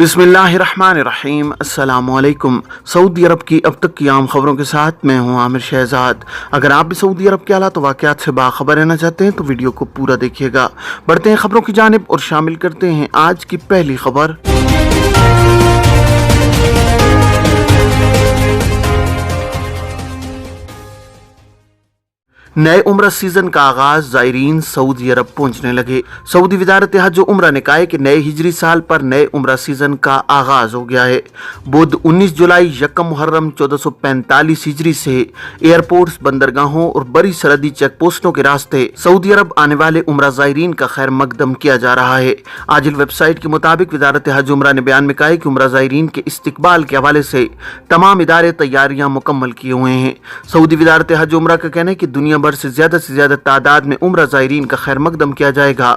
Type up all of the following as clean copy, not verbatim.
बिस्मिल्लाहिर्रहमानिर्रहीम। अस्सलाम वालेकुम। सऊदी अरब की अब तक की आम खबरों के साथ मैं हूं आमिर शहजाद। अगर आप भी सऊदी अरब के हालात वाक़यात से बाखबर रहना चाहते हैं तो वीडियो को पूरा देखिएगा। बढ़ते हैं खबरों की जानिब और शामिल करते हैं आज की पहली खबर। नए उम्रा सीजन का आगाज, ज़ायरीन सऊदी अरब पहुंचने लगे। सऊदी वज़ारत हज व उम्रा ने कहा है कि नए हिजरी साल पर नए उम्रा सीजन का आगाज हो गया है। बुध 19 जुलाई यकम मुहर्रम 1445 हिजरी से एयरपोर्ट्स, बंदरगाहों और बड़ी सरहदी चेक पोस्टों के रास्ते सऊदी अरब आने वाले उम्रा ज़ायरीन का खैर मकदम किया जा रहा है। आजिल वेबसाइट के मुताबिक वज़ारत हज उम्रा ने बयान में कहा है कि उम्रा ज़ायरीन के इस्तिकबाल के हवाले से तमाम इदारे तैयारियां मुकम्मल किए हुए हैं। सऊदी वज़ारत हज उम्रा का कहना है कि दुनिया भर से ज्यादा तादाद में उम्रा ज़ायरीन का खैर मकदम किया जाएगा।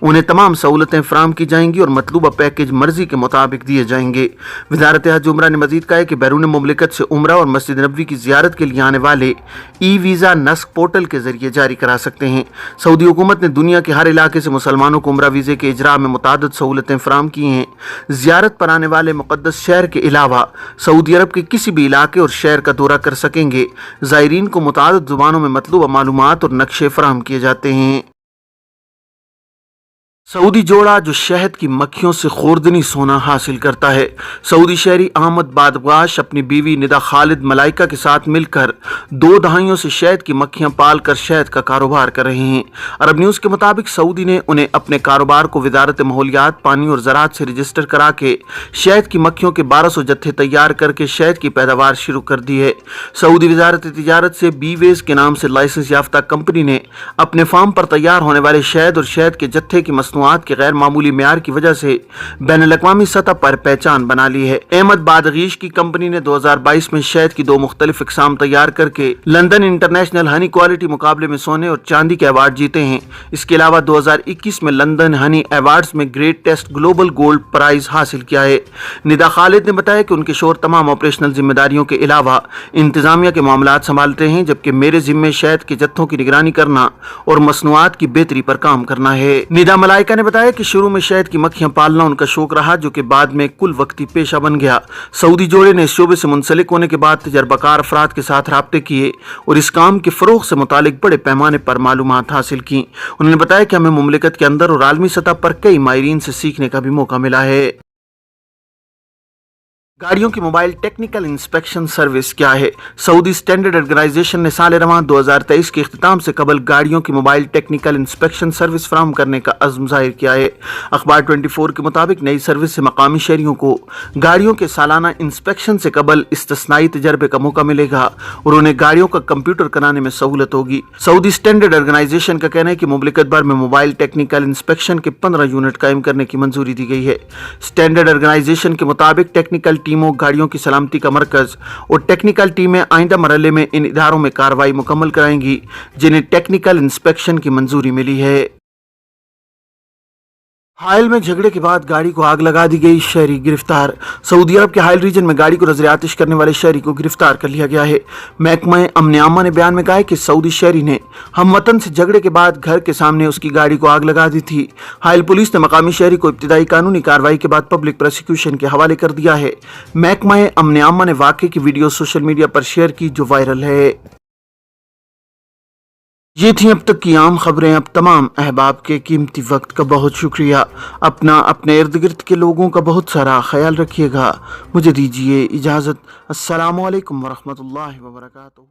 उन्हें तमाम सहूलतें फराम की जाएंगी और मतलूबा पैकेज मर्जी के मुताबिक दिए जाएंगे। वज़ारत हज उम्रा ने मजीद कहा है कि बैरून मुमलिकत से उम्रा और मस्जिद नबवी की जियारत के लिए आने वाले ई वीज़ा नस्क पोर्टल के जरिए जारी करा सकते हैं। सऊदी हुकूमत ने दुनिया के हर इलाके से मुसलमानों को उम्रा वीज़े के इजरा में मुतादिद सहूलतें फराम की हैं। जियारत पर आने वाले मुक़द्दस शहर के अलावा सऊदी अरब के किसी भी इलाके और शहर का दौरा कर सकेंगे। ज़ायरीन को मुतादिद ज़ुबानों में मतलूबा मालूमात और नक्शे फराहम किए जाते हैं। सऊदी जोड़ा जो शहद की मक्खियों से खुर्दनी सोना हासिल करता है। सऊदी शहरी अहमद बादगाश अपनी बीवी निदा खालिद मलाइका के साथ मिलकर 2 दहाइयों से शहद की मक्खियां पाल कर शहद का कारोबार कर रहे हैं। अरब न्यूज़ के मुताबिक सऊदी ने उन्हें अपने कारोबार को वजारत माहौलियात, पानी और ज़राअत से रजिस्टर करा के शहद की मक्खियों के 1200 जत्थे तैयार करके शहद की पैदावार शुरू कर दी है। सऊदी वजारत तिजारत से बीवेज के नाम से लाइसेंस याफ्ता कंपनी ने अपने फार्म पर तैयार होने वाले शहद और शहद के जत्थे की मसनूआत के गैर मामूली मेयार की वजह से बैनुल-अक़वामी सतह पर पहचान बना ली है। अहमद बादगीश की कंपनी ने 2022 में शहद की 2 मुख्तलिफ इक़साम तैयार करके लंदन इंटरनेशनल हनी क्वालिटी मुकाबले में सोने और चांदी के अवार्ड जीते हैं। इसके अलावा 2021 में लंदन हनी अवार्ड्स में great taste global gold prize हासिल किया है। निदा खालिद ने बताया कि उनके शोहर तमाम ऑपरेशनल जिम्मेदारियों के अलावा इंतजामिया के मामलात संभालते हैं, जबकि मेरे जिम्मे शहद के जत्थों की निगरानी करना और मसनूआत की बेहतरी पर काम करना है। निदा मलाइका ने बताया कि शुरू में शहद की मक्खियां पालना उनका शौक रहा, जो कि बाद में कुल वक्ती पेशा बन गया। सऊदी जोड़े ने इस शोबे से मुंसलिक होने के बाद तजर्बाकार अफराद के साथ राब्ते किए और इस काम के फरोग से मुतालिक बड़े पैमाने पर मालूमात हासिल की। उन्होंने बताया कि हमें मुमलिकत के अंदर और आलमी सतह पर कई माहिरीन से सीखने का भी मौका मिला है। गाड़ियों की मोबाइल टेक्निकल इंस्पेक्शन सर्विस क्या है? सऊदी स्टैंडर्ड ऑर्गेनाइजेशन ने साल रवां 2023 के इख्तिताम से कबल गाड़ियों की मोबाइल टेक्निकल इंस्पेक्शन सर्विस फराहम करने का अज़्म ज़ाहिर किया है। अखबार 24 के मुताबिक नई सर्विस से मकामी शहरियों को गाड़ियों के सालाना इंस्पेक्शन से कबल इस्तिस्नाई तजर्बे का मौका मिलेगा और उन्हें गाड़ियों का कंप्यूटर कराने में सहूलत होगी। सऊदी स्टैंडर्ड ऑर्गेनाइजेशन का कहना है कि मुमलिकत भर में मोबाइल टेक्निकल इंस्पेक्शन के 15 यूनिट कायम करने की मंजूरी दी गई है। स्टैंडर्ड ऑर्गेनाइजेशन के मुताबिक टेक्निकल टीमों, गाड़ियों की सलामती का मरकज और टेक्निकल टीमें आइंदा मरहले में इन इदारों में कार्रवाई मुकम्मल कराएंगी जिन्हें टेक्निकल इंस्पेक्शन की मंजूरी मिली है। हाइल में झगड़े के बाद गाड़ी को आग लगा दी गई, शहरी गिरफ्तार। सऊदी अरब के हाइल रीजन में गाड़ी को नजर आतिश करने वाले शहरी को गिरफ्तार कर लिया गया है। महकमा अमन आमा ने बयान में कहा है कि सऊदी शहरी ने हमवतन से झगड़े के बाद घर के सामने उसकी गाड़ी को आग लगा दी थी। हाइल पुलिस ने मकामी शहरी को इब्तिदाई कानूनी कार्रवाई के बाद पब्लिक प्रोसिक्यूशन के हवाले कर दिया है। महकमा अमन आमा ने वाक़े की वीडियो सोशल मीडिया पर शेयर की जो वायरल है। ये थी अब तक की आम खबरें। अब तमाम अहबाब के कीमती वक्त का बहुत शुक्रिया। अपने इर्द गिर्द के लोगों का बहुत सारा ख्याल रखिएगा। मुझे दीजिए इजाज़त। अस्सलामु अलैकुम वरहमतुल्लाहि वबरकातुहू।